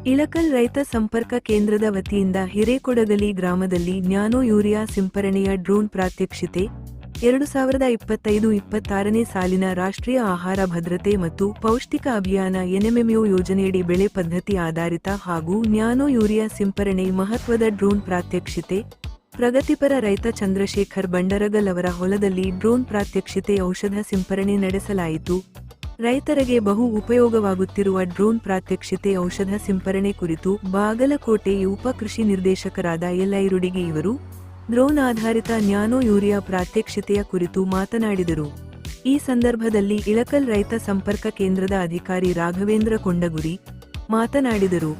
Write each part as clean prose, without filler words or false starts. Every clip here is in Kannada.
ಇಳಕಲ್ ರೈತ ಸಂಪರ್ಕ ಕೇಂದ್ರದ ವತಿಯಿಂದ ಹಿರೇಕೊಡಗಲಿ ಗ್ರಾಮದಲ್ಲಿ ನ್ಯಾನೋ ಯೂರಿಯಾ ಸಿಂಪರಣೆಯ ಡ್ರೋನ್ ಪ್ರಾತ್ಯಕ್ಷಿತೆ 2025-26ನೇ ಸಾಲಿನ ರಾಷ್ಟ್ರೀಯ ಆಹಾರ ಭದ್ರತೆ ಮತ್ತು ಪೌಷ್ಟಿಕ ಅಭಿಯಾನ ಎನ್ಎಂಎಂಒ ಯೋಜನೆಯಡಿ ಬೆಳೆ ಪದ್ಧತಿ ಆಧಾರಿತ ಹಾಗೂ ನ್ಯಾನೋ ಯೂರಿಯಾ ಸಿಂಪರಣೆ ಮಹತ್ವದ ಡ್ರೋನ್ ಪ್ರಾತ್ಯಕ್ಷಿತೆ ಪ್ರಗತಿಪರ ರೈತ ಚಂದ್ರಶೇಖರ್ ಬಂಡರಗಲ್ ಅವರ ಹೊಲದಲ್ಲಿ ಡ್ರೋನ್ ಪ್ರಾತ್ಯಕ್ಷಿತೆ ಔಷಧ ಸಿಂಪರಣೆ ನಡೆಸಲಾಯಿತು. ರೈತರಿಗೆ ಬಹು ಉಪಯೋಗವಾಗುತ್ತಿರುವ ಡ್ರೋನ್ ಪ್ರಾತ್ಯಕ್ಷಿತೆ ಔಷಧ ಸಿಂಪರಣೆ ಕುರಿತು ಬಾಗಲಕೋಟೆ ಉಪ ಕೃಷಿ ನಿರ್ದೇಶಕರಾದ ಎಲ್ಐರುಡಿಗಿ ಇವರು ಡ್ರೋನ್ ಆಧಾರಿತ ನ್ಯಾನೋ ಯೂರಿಯಾ ಪ್ರಾತ್ಯಕ್ಷಿತೆಯ ಕುರಿತು ಮಾತನಾಡಿದರು. ಈ ಸಂದರ್ಭದಲ್ಲಿ ಇಳಕಲ್ ರೈತ ಸಂಪರ್ಕ ಕೇಂದ್ರದ ಅಧಿಕಾರಿ ರಾಘವೇಂದ್ರ ಕೊಂಡಗುರಿ ಮಾತನಾಡಿದರು.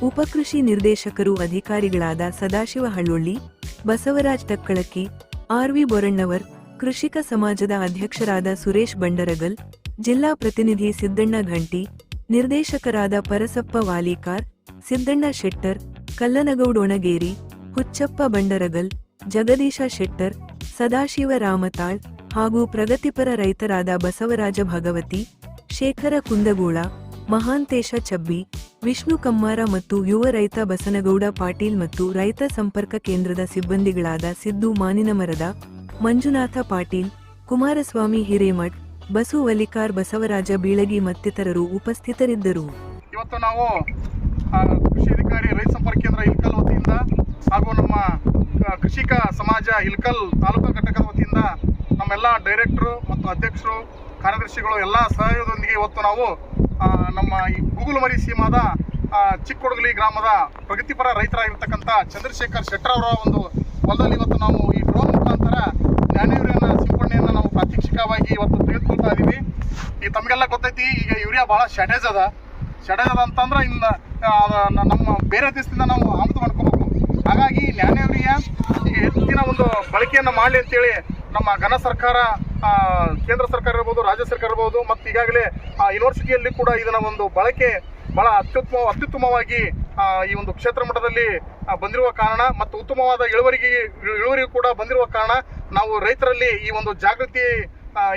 ಉಪಕೃಷಿ ನಿರ್ದೇಶಕರು ಅಧಿಕಾರಿಗಳಾದ ಸದಾಶಿವ ಹಳ್ಳೊಳ್ಳಿ, ಬಸವರಾಜ್ ಟಕ್ಕಳಕ್ಕಿ, ಆರ್ವಿ ಬೊರಣ್ಣವರ್, ಕೃಷಿಕ ಸಮಾಜದ ಅಧ್ಯಕ್ಷರಾದ ಸುರೇಶ್ ಬಂಡರಗಲ್, ಜಿಲ್ಲಾ ಪ್ರತಿನಿಧಿ ಸಿದ್ದಣ್ಣ ಘಂಟಿ, ನಿರ್ದೇಶಕರಾದ ಪರಸಪ್ಪ ವಾಲಿಕಾರ್, ಸಿದ್ದಣ್ಣ ಶೆಟ್ಟರ್, ಕಲ್ಲನಗೌಡ ಒಣಗೇರಿ, ಹುಚ್ಚಪ್ಪ ಬಂಡರಗಲ್, ಜಗದೀಶ ಶೆಟ್ಟರ್, ಸದಾಶಿವ ರಾಮತಾಳ್ ಹಾಗೂ ಪ್ರಗತಿಪರ ರೈತರಾದ ಬಸವರಾಜ ಭಗವತಿ, ಶೇಖರ ಕುಂದಗೋಳ, ಮಹಾಂತೇಶ ಚಬ್ಬಿ, ವಿಷ್ಣು ಕಮ್ಮಾರ ಮತ್ತು ಯುವ ರೈತ ಬಸನಗೌಡ ಪಾಟೀಲ್ ಮತ್ತು ರೈತ ಸಂಪರ್ಕ ಕೇಂದ್ರದ ಸಿಬ್ಬಂದಿಗಳಾದ ಸಿದ್ದು ಮಾನಿನಮರದ, ಮಂಜುನಾಥ ಪಾಟೀಲ್, ಕುಮಾರಸ್ವಾಮಿ ಹಿರೇಮಠ್, ಬಸು ವಲಿಕಾರ್, ಬಸವರಾಜ ಬೀಳಗಿ ಮತ್ತಿತರರು ಉಪಸ್ಥಿತರಿದ್ದರು. ಇವತ್ತು ನಾವು ಕೃಷಿ ಅಧಿಕಾರಿ ರೈತ ಸಂಪರ್ಕ ಕೇಂದ್ರ ಇಳಕಲ್ ವತಿಯಿಂದ ಹಾಗೂ ನಮ್ಮ ಕೃಷಿಕ ಸಮಾಜ ಇಳಕಲ್ ತಾಲೂಕಾ ಘಟಕದ ವತಿಯಿಂದ ನಮ್ಮೆಲ್ಲ ಡೈರೆಕ್ಟರು ಮತ್ತು ಅಧ್ಯಕ್ಷರು, ಕಾರ್ಯದರ್ಶಿಗಳು ಎಲ್ಲ ಸಹಯೋಗದೊಂದಿಗೆ ಇವತ್ತು ನಾವು ನಮ್ಮ ಈ ಗೂಗುಲ್ಮರಿ ಸೀಮಾದ ಚಿಕ್ಕೊಡಗಲಿ ಗ್ರಾಮದ ಪ್ರಗತಿಪರ ರೈತರಾಗಿರ್ತಕ್ಕಂಥ ಚಂದ್ರಶೇಖರ್ ಶೆಟ್ಟರ್ ಅವರ ಒಂದು ಹೊಲದಲ್ಲಿ ಇವತ್ತು ನಾವು ಈ ಡ್ರೋನ್ ಮುಖಾಂತರ ನ್ಯಾನೋ ಯೂರಿಯಾ ಸಿಂಪಡಣೆಯನ್ನು ನಾವು ಪ್ರಾತ್ಯಕ್ಷಿಕವಾಗಿ ಇವತ್ತು ತೆಗೆದುಕೊಳ್ತಾ ಇದ್ದೀವಿ. ಈಗ ತಮಗೆಲ್ಲ ಗೊತ್ತೈತಿ, ಈಗ ಯೂರಿಯಾ ಭಾಳ ಶಾರ್ಟೇಜ್ ಅದ ಅಂತಂದ್ರೆ ಇನ್ನು ನಮ್ಮ ಬೇರೆ ದೇಶದಿಂದ ನಾವು ಆಮದು ಮಾಡ್ಕೋಬೇಕು. ಹಾಗಾಗಿ ನ್ಯಾನೋ ಯೂರಿಯಾ ಈಗ ಹೆಚ್ಚಿನ ಒಂದು ಬಳಕೆಯನ್ನು ಮಾಡಲಿ ಅಂತೇಳಿ ನಮ್ಮ ಘನ ಸರ್ಕಾರ, ಕೇಂದ್ರ ಸರ್ಕಾರ ಇರ್ಬೋದು, ರಾಜ್ಯ ಸರ್ಕಾರ ಇರ್ಬೋದು ಮತ್ತು ಈಗಾಗಲೇ ಯೂನಿವರ್ಸಿಟಿಯಲ್ಲಿ ಕೂಡ ಇದನ್ನ ಒಂದು ಬಳಕೆ ಬಹಳ ಅತ್ಯುತ್ತಮವಾಗಿ ಈ ಒಂದು ಕ್ಷೇತ್ರ ಮಟ್ಟದಲ್ಲಿ ಬಂದಿರುವ ಕಾರಣ ಮತ್ತು ಉತ್ತಮವಾದ ಇಳುವರಿ ಕೂಡ ಬಂದಿರುವ ಕಾರಣ ನಾವು ರೈತರಲ್ಲಿ ಈ ಒಂದು ಜಾಗೃತಿ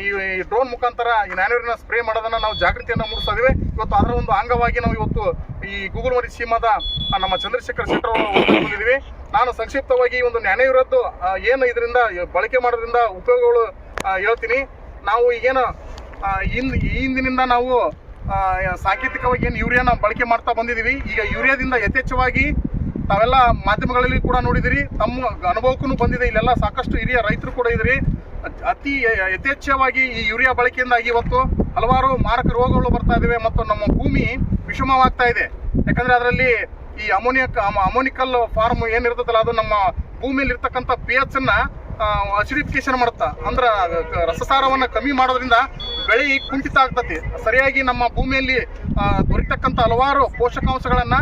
ಈ ಡ್ರೋನ್ ಮುಖಾಂತರ ಈ ನ್ಯಾನೋ ಯೂರಿಯಾ ಸ್ಪ್ರೇ ಮಾಡೋದನ್ನ ನಾವು ಜಾಗೃತಿಯನ್ನು ಮೂಡಿಸ್ತಾ ಇದ್ದೇವೆ. ಇವತ್ತು ಅದರ ಒಂದು ಅಂಗವಾಗಿ ನಾವು ಇವತ್ತು ಈ ಗೂಗುಲ್ಮರಿ ಸೀಮಾದ ನಮ್ಮ ಚಂದ್ರಶೇಖರ್ ಶೆಟ್ಟರ್ ಬಂದಿದ್ದೀವಿ. ನಾನು ಸಂಕ್ಷಿಪ್ತವಾಗಿ ಈ ಒಂದು ನ್ಯಾನೋ ಯೂರಿಯಾದ್ದು ಏನು ಇದರಿಂದ ಬಳಕೆ ಮಾಡೋದ್ರಿಂದ ಉಪಯೋಗಗಳು ಹೇಳ್ತೀನಿ. ನಾವು ಈಗೇನು ಹಿಂದಿನಿಂದ ನಾವು ಸಾಂಕೇತಿಕವಾಗಿ ಏನು ಯೂರಿಯಾನ ಬಳಕೆ ಮಾಡ್ತಾ ಬಂದಿದ್ದೀವಿ. ಈಗ ಯೂರಿಯಾದಿಂದ ಯಥೇಚ್ಛವಾಗಿ ತಾವೆಲ್ಲ ಮಾಧ್ಯಮಗಳಲ್ಲಿ ಕೂಡ ನೋಡಿದಿರಿ, ತಮ್ಮ ಅನುಭವಕ್ಕೂ ಬಂದಿದೆ. ಇಲ್ಲೆಲ್ಲ ಸಾಕಷ್ಟು ಹಿರಿಯ ರೈತರು ಕೂಡ ಇದ್ರಿ. ಅತಿ ಯಥೇಚ್ಛವಾಗಿ ಈ ಯೂರಿಯಾ ಬಳಕೆಯಿಂದಾಗಿ ಇವತ್ತು ಹಲವಾರು ಮಾರಕ ರೋಗಗಳು ಬರ್ತಾ ಇದಾವೆ ಮತ್ತು ನಮ್ಮ ಭೂಮಿ ವಿಷಮವಾಗ್ತಾ ಇದೆ. ಯಾಕಂದ್ರೆ ಅದರಲ್ಲಿ ಈ ಅಮೋನಿಕಲ್ ಫಾರ್ಮ್ ಏನಿರ್ತದಲ್ಲ ಅದು ನಮ್ಮ ಭೂಮಿಯಲ್ಲಿ ಇರ್ತಕ್ಕಂಥ pH ಅನ್ನ ಅಸಿಡಿಫಿಕೇಶನ್ ಮಾಡುತ್ತಾ, ಅಂದ್ರೆ ರಸಸಾರವನ್ನು ಕಮ್ಮಿ ಮಾಡೋದ್ರಿಂದ ಬೆಳೆ ಕುಂಠಿತ ಆಗ್ತತಿ. ಸರಿಯಾಗಿ ನಮ್ಮ ಭೂಮಿಯಲ್ಲಿ ದೊರೆತಕ್ಕಂಥ ಹಲವಾರು ಪೋಷಕಾಂಶಗಳನ್ನ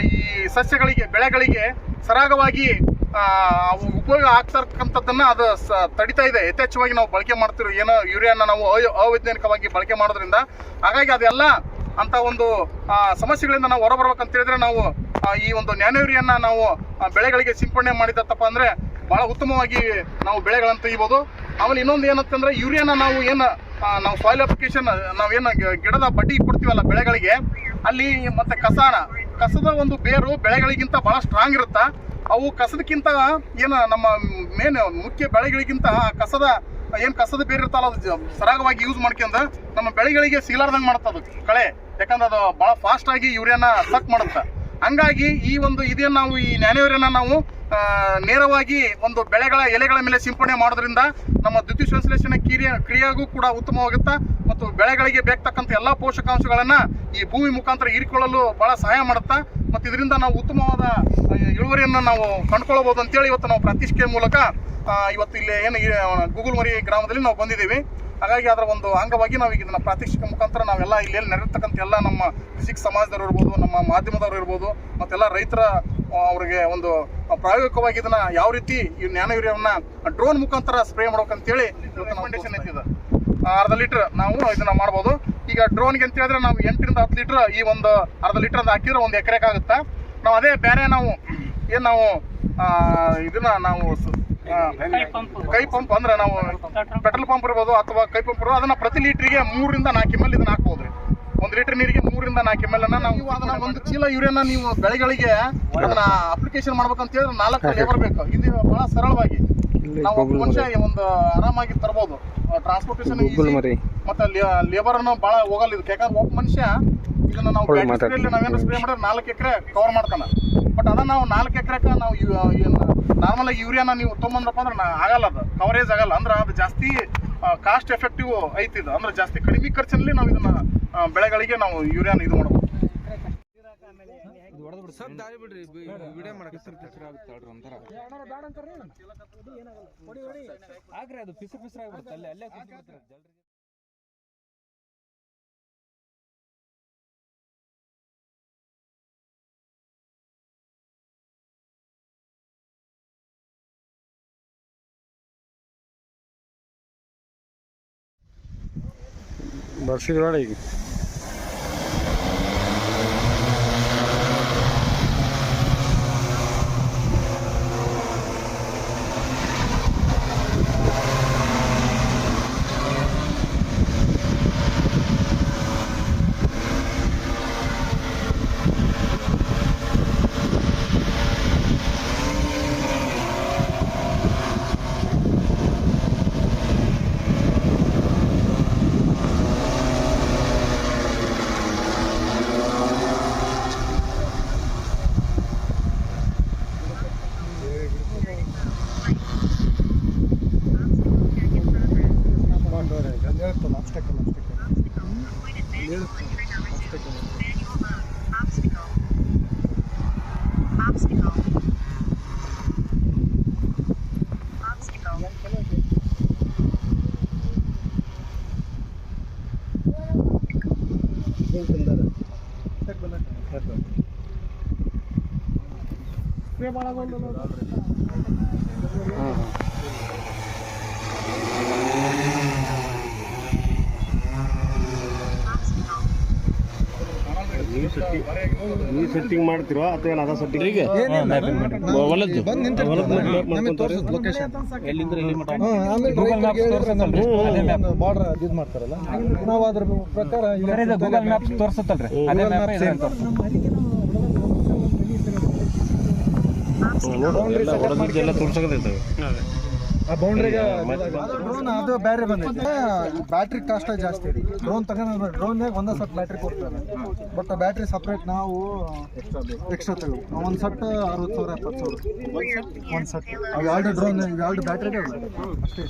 ಈ ಸಸ್ಯಗಳಿಗೆ, ಬೆಳೆಗಳಿಗೆ ಸರಾಗವಾಗಿ ಉಪಯೋಗ ಆಗ್ತಕ್ಕಂಥದ್ದನ್ನ ಅದು ತಡಿತಾ ಇದೆ. ಯಥೇಚ್ಛವಾಗಿ ನಾವು ಬಳಕೆ ಮಾಡ್ತಿರೋ ಏನೋ ಯೂರಿಯಾನ ನಾವು ಅವೈಜ್ಞಾನಿಕವಾಗಿ ಬಳಕೆ ಮಾಡೋದ್ರಿಂದ. ಹಾಗಾಗಿ ಅದೆಲ್ಲ ಅಂತ ಒಂದು ಸಮಸ್ಯೆಗಳಿಂದ ನಾವು ಹೊರಬರ್ಬೇಕಂತ ಹೇಳಿದ್ರೆ ನಾವು ಈ ಒಂದು ನ್ಯಾನೋ ಯೂರಿಯಾನ ನಾವು ಬೆಳೆಗಳಿಗೆ ಸಿಂಪಡಣೆ ಮಾಡಿದತ್ತಪ್ಪ ಅಂದ್ರೆ ಬಹಳ ಉತ್ತಮವಾಗಿ ನಾವು ಬೆಳೆಗಳನ್ನು ತೆಗಿಬೋದು. ಆಮೇಲೆ ಇನ್ನೊಂದು ಏನಂತಂದ್ರೆ ಯೂರಿಯಾನ ನಾವು ನಾವು ಸಾಯಿಲ್ ಅಪ್ಲಿಕೇಶನ್ ನಾವೇನು ಗಿಡದ ಬಡ್ಡಿ ಕೊಡ್ತೀವಲ್ಲ ಬೆಳೆಗಳಿಗೆ, ಅಲ್ಲಿ ಮತ್ತೆ ಕಸದ ಒಂದು ಬೇರು ಬೆಳೆಗಳಿಗಿಂತ ಬಹಳ ಸ್ಟ್ರಾಂಗ್ ಇರುತ್ತಾ. ಅವು ಕಸದಕ್ಕಿಂತ ಏನು ನಮ್ಮ ಮುಖ್ಯ ಬೆಳೆಗಳಿಗಿಂತ ಕಸದ ಬೇರೆ ಇರ್ತಲ್ಲ ಅದು ಸರಾಗವಾಗಿ ಯೂಸ್ ಮಾಡ್ಕೊಂಡು ನಮ್ಮ ಬೆಳೆಗಳಿಗೆ ಸಿಗಲಾರ್ದಂಗೆ ಮಾಡುತ್ತೆ ಕಳೆ. ಯಾಕಂದ್ರೆ ಅದು ಬಹಳ ಫಾಸ್ಟ್ ಆಗಿ ಯೂರಿಯಾನ ಸಕ್ ಮಾಡುತ್ತೆ. ಹಂಗಾಗಿ ಇದೇನು ನಾವು ಈ ನ್ಯಾನೋ ಯೂರಿಯಾನ ನಾವು ನೇರವಾಗಿ ಒಂದು ಬೆಳೆಗಳ ಎಲೆಗಳ ಮೇಲೆ ಸಿಂಪಡಣೆ ಮಾಡೋದ್ರಿಂದ ನಮ್ಮ ದ್ಯುತಿ ಸಂಶ್ಲೇಷಣೆ ಕ್ರಿಯೆಗೂ ಕೂಡ ಉತ್ತಮವಾಗುತ್ತೆ ಮತ್ತು ಬೆಳೆಗಳಿಗೆ ಬೇಕಾಗ್ತಕ್ಕಂಥ ಎಲ್ಲ ಪೋಷಕಾಂಶಗಳನ್ನ ಈ ಭೂಮಿ ಮುಖಾಂತರ ಹೀರಿಕೊಳ್ಳಲು ಬಹಳ ಸಹಾಯ ಮಾಡುತ್ತಾ ಮತ್ತು ಇದರಿಂದ ನಾವು ಉತ್ತಮವಾದ ಇಳುವರಿಯನ್ನು ನಾವು ಕಂಡುಕೊಳ್ಳಬಹುದು ಅಂತೇಳಿ ಇವತ್ತು ನಾವು ಪ್ರಾತ್ಯಕ್ಷಿಕೆ ಮೂಲಕ ಇವತ್ತು ಇಲ್ಲಿ ಏನು ಗೂಗುಲ್ಮರಿ ಗ್ರಾಮದಲ್ಲಿ ನಾವು ಬಂದಿದ್ದೀವಿ. ಹಾಗಾಗಿ ಅದರ ಒಂದು ಅಂಗವಾಗಿ ನಾವು ಈಗ ಇದನ್ನ ಪ್ರಾತ್ಯಕ್ಷಿಕೆ ಮುಖಾಂತರ ನಾವೆಲ್ಲ ಇಲ್ಲಿ ನಡೆಯತಕ್ಕಂಥ ಎಲ್ಲ ನಮ್ಮ ಕೃಷಿಕ ಸಮಾಜದವರು ಇರ್ಬೋದು, ನಮ್ಮ ಮಾಧ್ಯಮದವರು ಇರ್ಬೋದು, ಮತ್ತೆಲ್ಲ ರೈತರ ಅವರಿಗೆ ಒಂದು ಪ್ರಾಯೋಗಿಕವಾಗಿ ಇದನ್ನ ಯಾವ ರೀತಿ ಈ ನ್ಯಾನೋ ಯೂರಿಯಾವನ್ನ ಡ್ರೋನ್ ಮುಖಾಂತರ ಸ್ಪ್ರೇ ಮಾಡ್ಬೇಕಂತೇಳಿ ರೆಕಮೆಂಡೇಶನ್ ಐತಿದೆ. ಅರ್ಧ ಲೀಟರ್ ನಾವು ಇದನ್ನ ಮಾಡ್ಬೋದು. ಈಗ ಡ್ರೋನ್ಗೆ ಅಂತ ಹೇಳಿದ್ರೆ ನಾವು 8 ರಿಂದ 10 ಲೀಟರ್ ಈ ಒಂದು ಅರ್ಧ ಲೀಟರ್ ಅಂತ ಹಾಕಿದ್ರೆ 1 ಎಕರೆಗೆ ಆಗುತ್ತೆ. ನಾವು ಅದೇ ಬೇರೆ ನಾವು ಇದನ್ನ ನಾವು ಕೈ ಪಂಪ್ ಅಂದ್ರೆ ನಾವು ಪೆಟ್ರೋಲ್ ಪಂಪ್ ಇರ್ಬೋದು ಅಥವಾ ಕೈ ಪಂಪ್ ಇರ್ಬೋದು, ಅದನ್ನ ಪ್ರತಿ ಲೀಟ್ರಿಗೆ 3 ರಿಂದ 4 ml ಇದನ್ನ ಹಾಕ್ಬೋದ್ರಿ. 1 ಲೀಟರ್ ನೀರಿಗೆ 3 ರಿಂದ 4 ml ಅನ್ನ ನಾವು ಅದನ್ನ 1 ಚೀಲ ಯೂರಿಯಾನ ನೀವು ಬೆಳೆಗಳಿಗೆ ಅದನ್ನ ಅಪ್ಲಿಕೇಶನ್ ಮಾಡ್ಬೇಕಂತ ಹೇಳಿದ್ರೆ 4 ಲೇಬರ್ ಬೇಕು. ಇದು ಬಹಳ ಸರಳವಾಗಿ ನಾವು ಒಬ್ಬ ಮನುಷ್ಯ ಒಂದು ಆರಾಮಾಗಿ ತರಬಹುದು. ಟ್ರಾನ್ಸ್ಪೋರ್ಟೇಷನ್ ಮತ್ತೆ ಲೇಬರ್ ಅನ್ನು ಬಹಳ ಹೋಗಲ್ಲ ಇದಕ್ಕೆ, ಯಾಕಂದ್ರೆ ಒಬ್ಬ ಮನುಷ್ಯ ಇದನ್ನ ನಾವು ನಾವೇನು ಸ್ಪ್ರೇ ಮಾಡಿದ್ರೆ 4 ಎಕರೆ ಕವರ್ ಮಾಡ್ತಾನೆ. ಬಟ್ ಅದನ್ನ ನಾವು 4 ಎಕರೆಕ ನಾವು ನಾರ್ಮಲ್ ಆಗಿ ಯೂರಿಯಾನ ನೀವು ತೊಗೊಂಬಂದ್ರಪ್ಪ ಅಂದ್ರೆ ಆಗಲ್ಲ, ಅದು ಕವರೇಜ್ ಆಗಲ್ಲ. ಅಂದ್ರೆ ಅದು ಜಾಸ್ತಿ ಕಾಸ್ಟ್ ಎಫೆಕ್ಟಿವ್ ಐತಿ ಇದು. ಅಂದ್ರೆ ಜಾಸ್ತಿ ಕಡಿಮೆ ಖರ್ಚಿನಲ್ಲಿ ನಾವು ಇದನ್ನ ಬೆಳೆಗಳಿಗೆ ನಾವು ಯೂರಿಯಾನ ಇದು ಮಾಡಬಹುದು. ಬರ್ಸಿದ್ರೊಳಗೆ ಈಗ ನೀವು ಸೆಟ್ಟಿಂಗ್ ಮಾಡ್ತಿರೋ ಅಥವಾ ಏನು ಅದ ಸೆಟ್ಟಿಂಗ್ ಈಗ ಬಾರ್ಡರ್ ಇದು ಮಾಡ್ತಾರಲ್ಲ, ನಾವು ಅದ್ರ ಪ್ರಕಾರ ಗೂಗಲ್ ಮ್ಯಾಪ್ ತೋರಿಸುತ್ತಲ್ರಿ, ಅದೇ ಮ್ಯಾಪ್ ಎಲ್ಲ ತೋರ್ಸಕತ್ತೈತೆ. ಡ್ರೋನ್ ಅದು ಬೇರೆ ಬಂದೈತೆ. ಬ್ಯಾಟ್ರಿ ಕಾಸ್ಟ್ ಜಾಸ್ತಿ ರೀ. ಡ್ರೋನ್ ತಗೊಂಡ್ರೆ ಡ್ರೋನ್ಯಾಗ ಒಂದೇ ಸಟ್ ಬ್ಯಾಟ್ರಿ ಕೊಡ್ತಾರೆ, ಬಟ್ ಬ್ಯಾಟ್ರಿ ಸಪ್ರೇಟ್ ನಾವು ಎಕ್ಸ್ಟ್ರಾ ತಗೋ. ಒಂದು ಸಟ್ 60,000 70,000 ಒಂದು ಸಟ್. ಅವು 2 ಡ್ರೋನ್ 2 ಬ್ಯಾಟ್ರಿಗೆ ಅಷ್ಟೇ.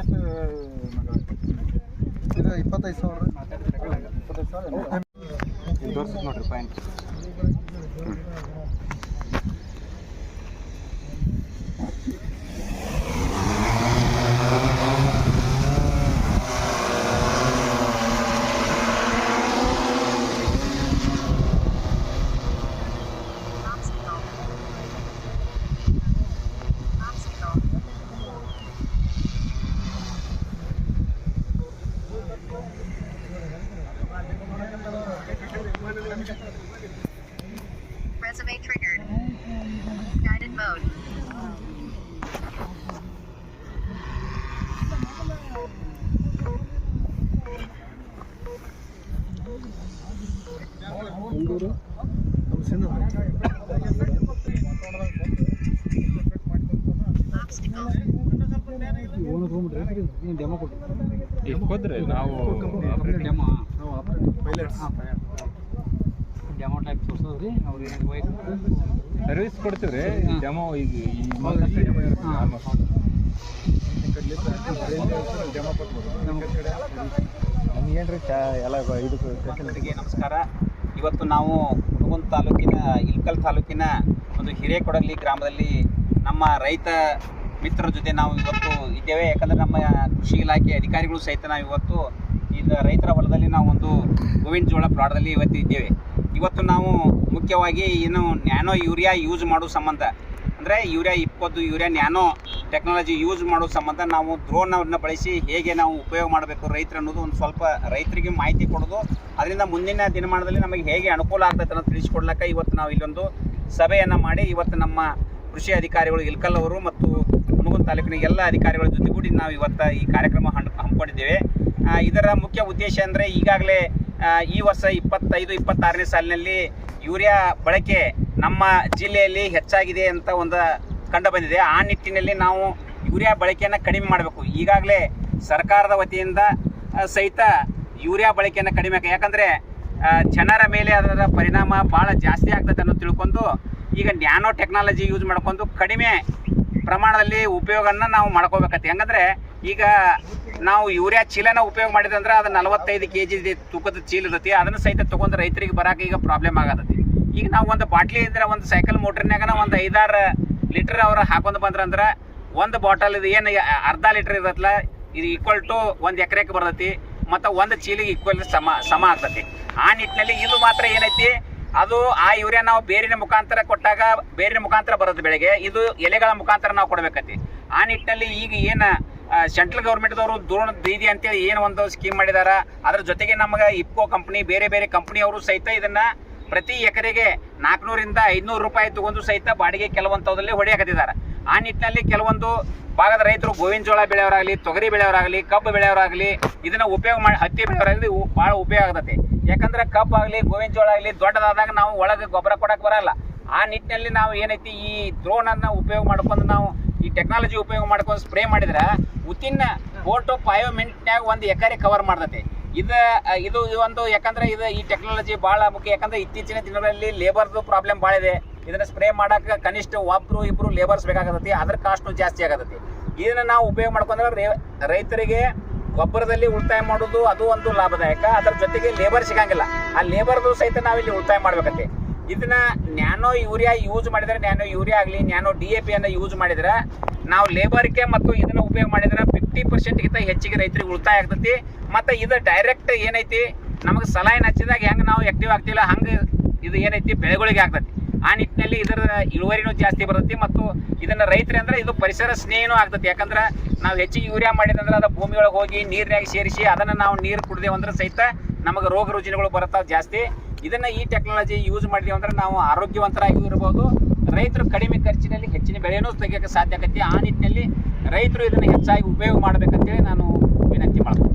ಎಷ್ಟು ಇದು 25,000 ತೋರಿಸುತ್ತೆ ನೋಡ್ರಿ point. Resume triggered. Guided mode. Demo type ತೋರಿಸೋದ್ರಿ. ಅವ್ರಿಗೆ ಸರ್ವಿಸ್ ಕೊಡ್ತೀವಿ ರೀ. ಡೆಮೋ ಈಗ ಏನ್ರಿ ಎಲ್ಲ ಎಲ್ಲರಿಗೆ ನಮಸ್ಕಾರ. ಇವತ್ತು ನಾವು ಹುನಗುಂದ ತಾಲೂಕಿನ ಇಳಕಲ್ ತಾಲೂಕಿನ ಒಂದು ಹಿರೇಕೊಡಲಿ ಗ್ರಾಮದಲ್ಲಿ ನಮ್ಮ ರೈತ ಮಿತ್ರರ ಜೊತೆ ನಾವು ಇವತ್ತು ಇದ್ದೇವೆ. ಯಾಕಂದರೆ ನಮ್ಮ ಕೃಷಿ ಇಲಾಖೆ ಅಧಿಕಾರಿಗಳು ಸಹಿತ ನಾವು ಇವತ್ತು ಈಗ ರೈತರ ಹೊಲದಲ್ಲಿ ನಾವು ಒಂದು ಗೋವಿನ ಜೋಳ ಪ್ಲಾಟ್ದಲ್ಲಿ ಇವತ್ತು ಇದ್ದೇವೆ. ಇವತ್ತು ನಾವು ಮುಖ್ಯವಾಗಿ ಏನು ನ್ಯಾನೋ ಯೂರಿಯಾ ಯೂಸ್ ಮಾಡೋ ಸಂಬಂಧ, ಅಂದರೆ urea 20 urea nano technology use ಮಾಡೋ ಸಂಬಂಧ ನಾವು ಡ್ರೋನನ್ನು ಬಳಸಿ ಹೇಗೆ ನಾವು ಉಪಯೋಗ ಮಾಡಬೇಕು ರೈತರು ಅನ್ನೋದು ಒಂದು ಸ್ವಲ್ಪ ರೈತರಿಗೆ ಮಾಹಿತಿ ಕೊಡೋದು, ಅದರಿಂದ ಮುಂದಿನ ದಿನಮಾನದಲ್ಲಿ ನಮಗೆ ಹೇಗೆ ಅನುಕೂಲ ಆಗ್ತೈತೆ ಅನ್ನೋದು ತಿಳಿಸ್ಕೊಡ್ಲಿಕ್ಕೆ ಇವತ್ತು ನಾವು ಇಲ್ಲೊಂದು ಸಭೆಯನ್ನು ಮಾಡಿ ಇವತ್ತು ನಮ್ಮ ಕೃಷಿ ಅಧಿಕಾರಿಗಳು ಇಳಕಲ್ ಅವರು ಮತ್ತು ಹುನಗುಂದ ತಾಲೂಕಿನ ಎಲ್ಲ ಅಧಿಕಾರಿಗಳ ಜೊತೆಗೂಡಿ ನಾವು ಇವತ್ತು ಈ ಕಾರ್ಯಕ್ರಮ ಹಮ್ಮಿಕೊಂಡಿದ್ದೇವೆ. ಇದರ ಮುಖ್ಯ ಉದ್ದೇಶ ಅಂದರೆ ಈಗಾಗಲೇ ಈ ವರ್ಷ 25-26ನೇ ಸಾಲಿನಲ್ಲಿ ಯೂರಿಯಾ ಬಳಕೆ ನಮ್ಮ ಜಿಲ್ಲೆಯಲ್ಲಿ ಹೆಚ್ಚಾಗಿದೆ ಅಂತ ಒಂದು ಕಂಡು ಬಂದಿದೆ. ಆ ನಿಟ್ಟಿನಲ್ಲಿ ನಾವು ಯೂರಿಯಾ ಬಳಕೆಯನ್ನು ಕಡಿಮೆ ಮಾಡಬೇಕು. ಈಗಾಗಲೇ ಸರ್ಕಾರದ ವತಿಯಿಂದ ಸಹಿತ ಯೂರಿಯಾ ಬಳಕೆಯನ್ನು ಕಡಿಮೆ, ಯಾಕಂದರೆ ಜನರ ಮೇಲೆ ಅದರ ಪರಿಣಾಮ ಭಾಳ ಜಾಸ್ತಿ ಆಗ್ತದೆ ಅನ್ನೋ ತಿಳ್ಕೊಂಡು ಈಗ ನ್ಯಾನೋ ಟೆಕ್ನಾಲಜಿ ಯೂಸ್ ಮಾಡ್ಕೊಂಡು ಕಡಿಮೆ ಪ್ರಮಾಣದಲ್ಲಿ ಉಪಯೋಗನ ನಾವು ಮಾಡ್ಕೋಬೇಕತ್ತೆ. ಹೆಂಗಂದರೆ ಈಗ ನಾವು ಯೂರಿಯಾ ಚೀಲನ ಉಪಯೋಗ ಮಾಡಿದಂದ್ರೆ ಅದು 45 kg ತೂಕದ ಚೀಲ ಇರ್ತೈತಿ. ಅದನ್ನು ಸಹಿತ ತೊಗೊಂಡು ರೈತರಿಗೆ ಬರೋಕೆ ಈಗ ಪ್ರಾಬ್ಲಮ್ ಆಗತ್ತೈತಿ. ಈಗ ನಾವು ಒಂದು ಬಾಟ್ಲಿ ಇದ್ರೆ ಒಂದು ಸೈಕಲ್ ಮೋಟ್ರಿನಾಗ ಒಂದು 5-6 ಲೀಟ್ರ್ ಅವ್ರು ಹಾಕೊಂಡು ಬಂದ್ರಂದ್ರೆ ಒಂದು ಬಾಟಲ್ ಇದು ಏನು ಅರ್ಧ ಲೀಟ್ರ್ ಇರತ್ತಲ್ಲ, ಇದು ಈಕ್ವಲ್ ಟು 1 ಎಕರೆಗೆ ಬರ್ತೈತಿ ಮತ್ತು ಒಂದು ಚೀಲಿಗೆ ಈಕ್ವಲ್ ಸಮ ಆಗ್ತೈತಿ. ಆ ನಿಟ್ಟಿನಲ್ಲಿ ಇದು ಮಾತ್ರ ಏನೈತಿ, ಅದು ಆ ಯೂರಿಯಾ ನಾವು ಬೇರಿನ ಮುಖಾಂತರ ಕೊಟ್ಟಾಗ ಬೇರಿನ ಮುಖಾಂತರ ಬರುತ್ತೆ ಬೆಳೆಗೆ, ಇದು ಎಲೆಗಳ ಮುಖಾಂತರ ನಾವು ಕೊಡಬೇಕತಿ. ಆ ನಿಟ್ಟಿನಲ್ಲಿ ಈಗ ಏನು ಸೆಂಟ್ರಲ್ ಗೌರ್ಮೆಂಟ್ದವರು ಧೋರಣೆ ದೀದಿ ಅಂತೇಳಿ ಏನು ಒಂದು ಸ್ಕೀಮ್ ಮಾಡಿದಾರ, ಅದ್ರ ಜೊತೆಗೆ ನಮಗೆ ಇಫ್ಕೋ ಕಂಪ್ನಿ ಬೇರೆ ಬೇರೆ ಕಂಪ್ನಿಯವರು ಸಹಿತ ಇದನ್ನು ಪ್ರತಿ ಎಕರೆಗೆ 400ರಿಂದ 500 ರೂಪಾಯಿ ತಗೊಂಡು ಸಹಿತ ಬಾಡಿಗೆ ಕೆಲವೊಂಥದ್ರಲ್ಲಿ ಹೊಡೆಯಕತ್ತಿದ್ದಾರೆ. ಆ ನಿಟ್ಟಿನಲ್ಲಿ ಕೆಲವೊಂದು ಭಾಗದ ರೈತರು ಗೋವಿನ ಜೋಳ ಬೆಳೆಯವರಾಗಲಿ, ತೊಗರಿ ಬೆಳೆಯವರಾಗಲಿ, ಕಬ್ಬು ಬೆಳೆಯವರಾಗಲಿ ಇದನ್ನು ಉಪಯೋಗ ಮಾಡಿ, ಹತ್ತಿ ಬೆಳೆಯವರಾಗಲಿ ಭಾಳ ಉಪಯೋಗ ಆಗ್ತದೆ. ಯಾಕಂದ್ರೆ ಕಬ್ಬು ಆಗಲಿ ಗೋವಿನ ಜೋಳ ಆಗಲಿ ದೊಡ್ಡದಾದಾಗ ನಾವು ಒಳಗೆ ಗೊಬ್ಬರ ಕೊಡಕ್ಕೆ ಬರಲ್ಲ. ಆ ನಿಟ್ಟಿನಲ್ಲಿ ನಾವು ಏನೈತಿ ಈ ಡ್ರೋನನ್ನು ಉಪಯೋಗ ಮಾಡ್ಕೊಂಡು ನಾವು ಈ ಟೆಕ್ನಾಲಜಿ ಉಪಯೋಗ ಮಾಡ್ಕೊಂಡು ಸ್ಪ್ರೇ ಮಾಡಿದ್ರೆ ವಿತಿನ್ 4 to 5 ಮಿನಿಟ್ನಾಗ 1 ಎಕರೆ ಕವರ್ ಮಾಡ್ತೈತಿ. ಇದು ಒಂದು ಯಾಕಂದ್ರೆ ಈ ಟೆಕ್ನಾಲಜಿ ಭಾಳ ಮುಖ್ಯ. ಯಾಕಂದ್ರೆ ಇತ್ತೀಚಿನ ದಿನಗಳಲ್ಲಿ ಲೇಬರ್ದು ಪ್ರಾಬ್ಲಮ್ ಭಾಳ ಇದೆ. ಇದನ್ನು ಸ್ಪ್ರೇ ಮಾಡೋಕೆ ಕನಿಷ್ಠ 1-2 ಲೇಬರ್ಸ್ ಬೇಕಾಗತ್ತೈತಿ, ಅದ್ರ ಕಾಸ್ಟು ಜಾಸ್ತಿ ಆಗತ್ತೈತಿ. ಇದನ್ನು ನಾವು ಉಪಯೋಗ ಮಾಡ್ಕೊಂಡ್ರೆ ರೈತರಿಗೆ ಗೊಬ್ಬರದಲ್ಲಿ ಉಳಿತಾಯ ಮಾಡೋದು ಅದು ಒಂದು ಲಾಭದಾಯಕ. ಅದರ ಜೊತೆಗೆ ಲೇಬರ್ ಸಿಗಂಗಿಲ್ಲ, ಆ ಲೇಬರ್ದು ಸಹಿತ ನಾವಿಲ್ಲಿ ಉಳಿತಾಯ ಮಾಡ್ಬೇಕತ್ತೆ. ಇದನ್ನ ನ್ಯಾನೋ ಯೂರಿಯಾ ಯೂಸ್ ಮಾಡಿದರೆ, ನ್ಯಾನೋ ಯೂರಿಯಾ ಆಗಲಿ ನ್ಯಾನೋ DAP ಅನ್ನು ಯೂಸ್ ಮಾಡಿದ್ರೆ ನಾವು ಲೇಬರ್ಗೆ ಮತ್ತು ಇದನ್ನು ಉಪಯೋಗ ಮಾಡಿದ್ರೆ 50%ಗಿಂತ ಹೆಚ್ಚಿಗೆ ರೈತರಿಗೆ ಉಳಿತಾಯ ಆಗ್ತೈತಿ. ಮತ್ತು ಇದು ಡೈರೆಕ್ಟ್ ಏನೈತಿ ನಮಗೆ ಸಲಹೆನ ಹಚ್ಚಿದಾಗ ಹೆಂಗೆ ನಾವು ಆ್ಯಕ್ಟಿವ್ ಆಗ್ತಿಲ್ಲ ಹಂಗೆ ಇದು ಏನೈತಿ ಬೆಳೆಗಳಿಗೆ ಆಗ್ತೈತಿ. ಆ ನಿಟ್ಟಿನಲ್ಲಿ ಇದರ ಇಳುವರಿನೂ ಜಾಸ್ತಿ ಬರ್ತೈತಿ ಮತ್ತು ಇದನ್ನು ರೈತರು ಅಂದರೆ ಇದು ಪರಿಸರ ಸ್ನೇಹಿನೂ ಆಗ್ತೈತಿ. ಯಾಕಂದ್ರೆ ನಾವು ಹೆಚ್ಚಿಗೆ ಯೂರಿಯಾ ಮಾಡಿದಂದ್ರೆ ಅದು ಭೂಮಿಯೊಳಗೆ ಹೋಗಿ ನೀರಿನಾಗ ಸೇರಿಸಿ ಅದನ್ನು ನಾವು ನೀರು ಕುಡಿದೇವು ಅಂದ್ರೆ ಸಹಿತ ನಮಗೆ ರೋಗ ರುಜಿನಗಳು ಬರ್ತಾವೆ ಜಾಸ್ತಿ. ಇದನ್ನು ಈ ಟೆಕ್ನಾಲಜಿ ಯೂಸ್ ಮಾಡಿದೆವು ಅಂದ್ರೆ ನಾವು ಆರೋಗ್ಯವಂತರಾಗಿ ಇರ್ಬೋದು, ರೈತರು ಕಡಿಮೆ ಖರ್ಚಿನಲ್ಲಿ ಹೆಚ್ಚಿನ ಬೆಳೆನೂ ತೆಗಿಯೋಕ್ಕೆ ಸಾಧ್ಯ ಆಗತ್ತೆ. ಆ ನಿಟ್ಟಿನಲ್ಲಿ ರೈತರು ಇದನ್ನು ಹೆಚ್ಚಾಗಿ ಉಪಯೋಗ ಮಾಡಬೇಕಂತೇಳಿ ನಾನು ವಿನಂತಿ ಮಾಡ್ತೀನಿ.